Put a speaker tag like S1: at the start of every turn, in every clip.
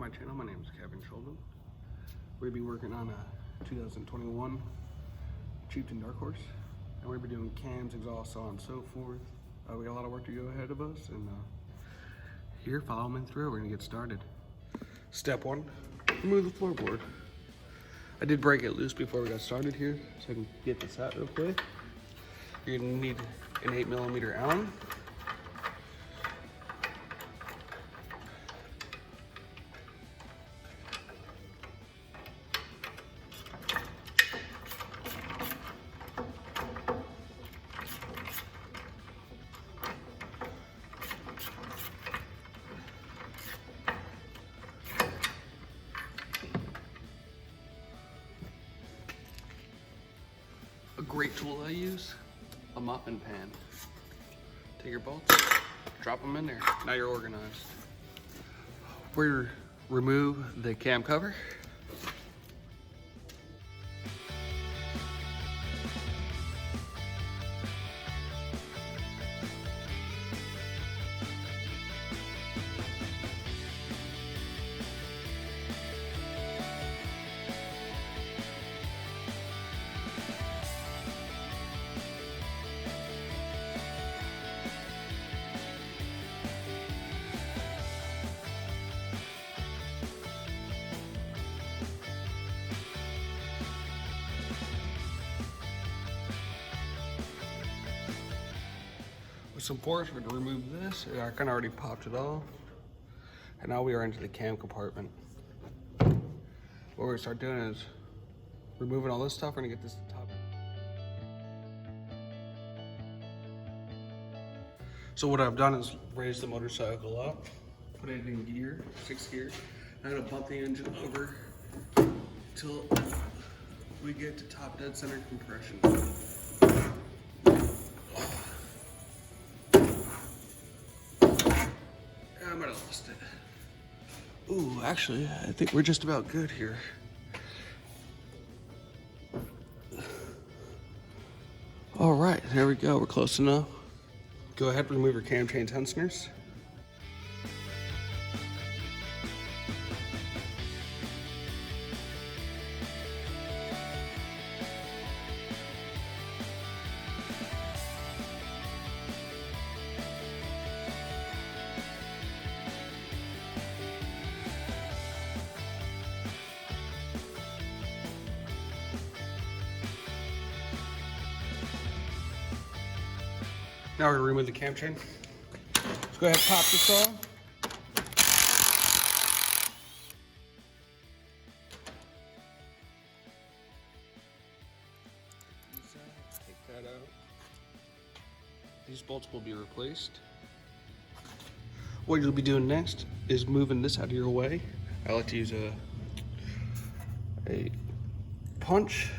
S1: my channel. My name is Kevin Sheldon. We'll be working on a 2021 Chieftain Dark Horse, and we'll be doing cams, exhaust, so on and so forth. We got a lot of work to go ahead of us, and here, follow me through. We're gonna get started. Step one, remove the floorboard. I did break it loose before we got started here, so I can get this out real quick. You're gonna need an 8mm Allen. A great tool I use, a muffin pan. Take your bolts, drop them in there. Now you're organized. We remove the cam cover. With some force, we're gonna remove this. I kind of already popped it off. And now we are into the cam compartment. What we're gonna start doing is removing all this stuff. We're gonna get this to the top. So what I've done is raise the motorcycle up, put it in gear, 6th gear. I'm gonna bump the engine over till we get to top dead center compression. I might have lost it. Ooh, actually, I think we're just about good here. All right, there we go. We're close enough. Go ahead and remove your cam chain tensioners. Now we're gonna remove the cam chain. Let's go ahead and pop this off. Take that out. These bolts will be replaced. What you'll be doing next is moving this out of your way. I like to use a punch.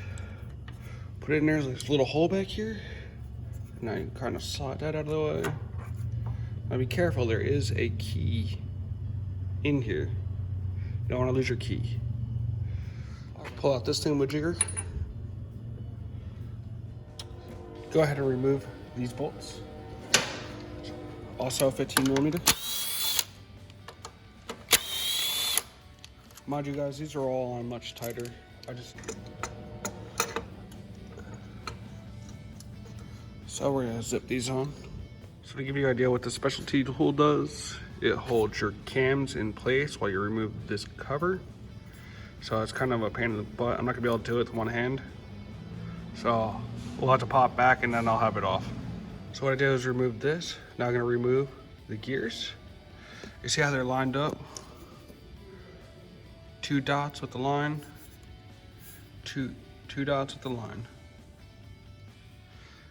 S1: Put it in there. There's this little hole back here. Now you kind of slide that out of the way. Now be careful, there is a key in here. You don't want to lose your key. Pull out this thingamajigger. Go ahead and remove these bolts. Also 15mm. Mind you guys, these are all on much tighter. So we're gonna zip these on. So to give you an idea what the specialty tool does, it holds your cams in place while you remove this cover. So it's kind of a pain in the butt. I'm not gonna be able to do it with one hand. So we'll have to pop back and then I'll have it off. So what I did is remove this. Now I'm gonna remove the gears. You see how they're lined up? 2 dots with the line, two dots with the line.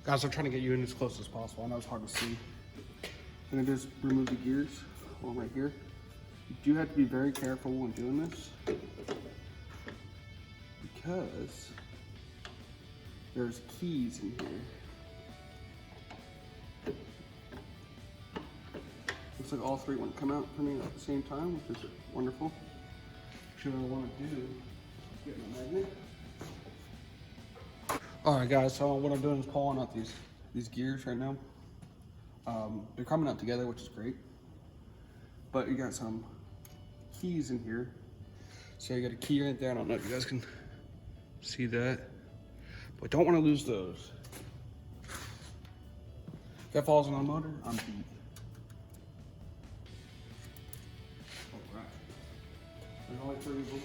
S1: Guys, I'm trying to get you in as close as possible. I know it's hard to see. I'm gonna just remove the gears, one right here. You do have to be very careful when doing this because there's keys in here. Looks like all 3 want to come out for me at the same time, which is wonderful. What I want to do is get my magnet. All right, guys, so what I'm doing is pulling out these gears right now. They're coming out together, which is great. But you got some keys in here. So you got a key right there. I don't know if you guys can see that, but don't want to lose those. If that falls on the motor, I'm beat. All right. There's only 3 of them.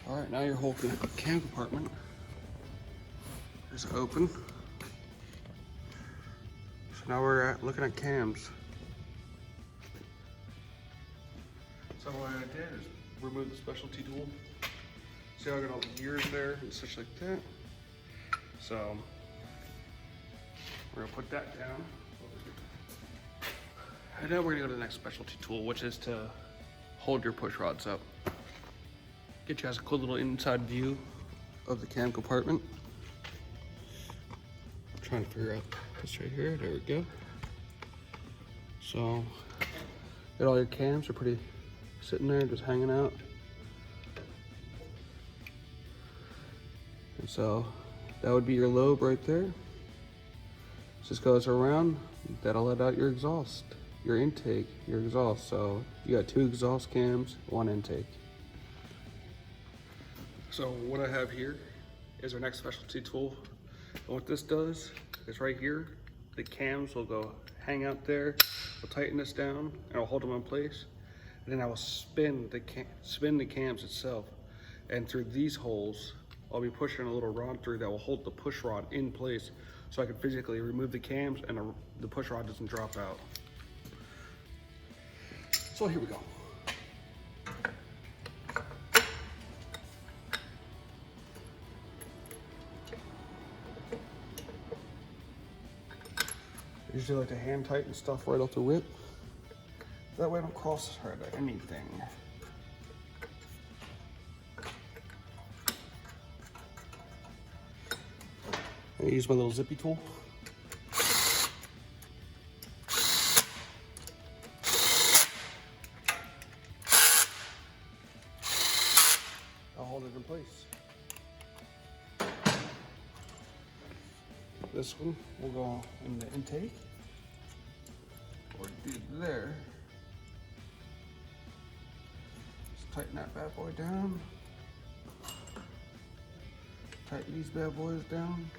S1: All right, now your whole cam compartment is open. So now we're looking at cams. So what I did is remove the specialty tool. See how I got all the gears there and such like that. So we're gonna put that down. And now we're gonna go to the next specialty tool, which is to hold your push rods up. Get you guys a cool little inside view of the cam compartment. I'm trying to figure out this right here. There we go. So, got all your cams are pretty sitting there, just hanging out. And so, that would be your lobe right there. Just goes around. That'll let out your exhaust, your intake, your exhaust. So, you got 2 exhaust cams, 1 intake. So what I have here is our next specialty tool. And what this does is right here, the cams will go hang out there. We'll tighten this down and I'll hold them in place. And then I will spin the cams itself. And through these holes, I'll be pushing a little rod through that will hold the push rod in place so I can physically remove the cams and the push rod doesn't drop out. So here we go. I usually like to hand tighten stuff right off the rip. That way I don't cross thread anything. I use my little zippy tool. I'll hold it in place. This one will go in the intake, or do there. Just tighten that bad boy down. Tighten these bad boys down.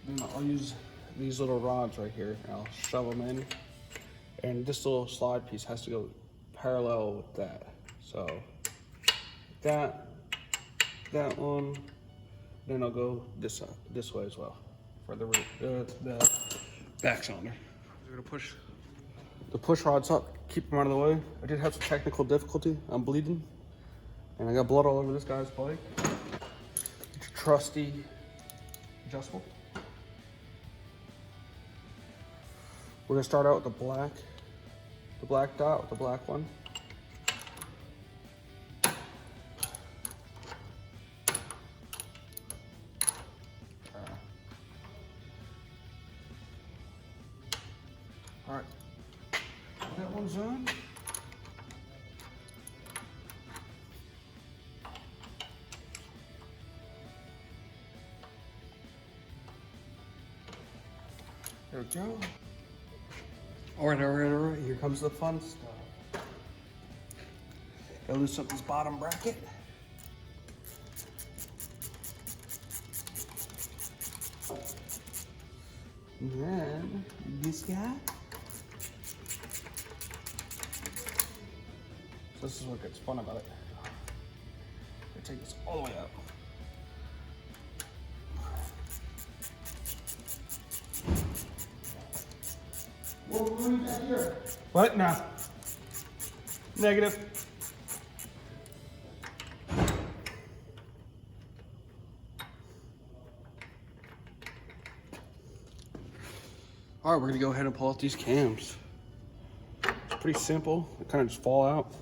S1: Then I'll use these little rods right here and I'll shove them in, and this little slide piece has to go parallel with that. So that one, then I'll go this way as well for the back cylinder. We're gonna push the push rods up, keep them out of the way. I did have some technical difficulty. I'm bleeding and I got blood all over this guy's bike. It's a trusty adjustable. We're gonna start out with the black dot with the black one. All right, that one's on. There we go. All right, here comes the fun stuff. Gotta loosen up this bottom bracket. And then this guy. So this is what gets fun about it. I take this all the way up. What? No. Negative. All right, we're gonna go ahead and pull out these cams. It's pretty simple. They kind of just fall out.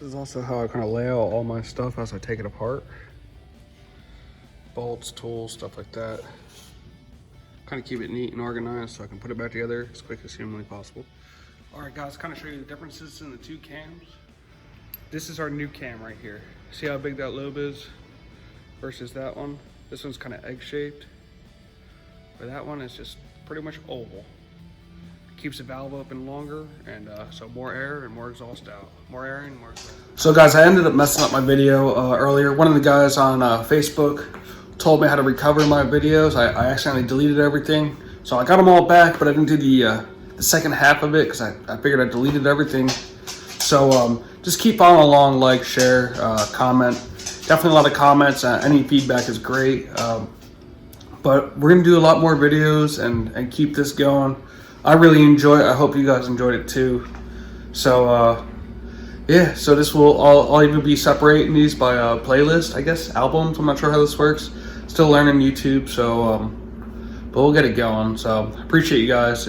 S1: This is also how I kind of lay out all my stuff as I take it apart. Bolts, tools, stuff like that. Kind of keep it neat and organized so I can put it back together as quick as humanly possible. All right, guys, kind of show you the differences in the two cams. This is our new cam right here. See how big that lobe is versus that one? This one's kind of egg-shaped, but that one is just pretty much oval. Keeps the valve open longer, and so more air and more exhaust out. More air and more exhaust. So guys, I ended up messing up my video earlier. One of the guys on Facebook told me how to recover my videos. I accidentally deleted everything. So I got them all back, but I didn't do the second half of it because I figured I deleted everything. So just keep following along, like, share, comment. Definitely a lot of comments. Any feedback is great. But we're gonna do a lot more videos and keep this going. I really enjoy it. I hope you guys enjoyed it too. So yeah, so this will I'll even be separating these by playlist, I guess, albums. I'm not sure how this works. Still learning YouTube, so but we'll get it going. So appreciate you guys.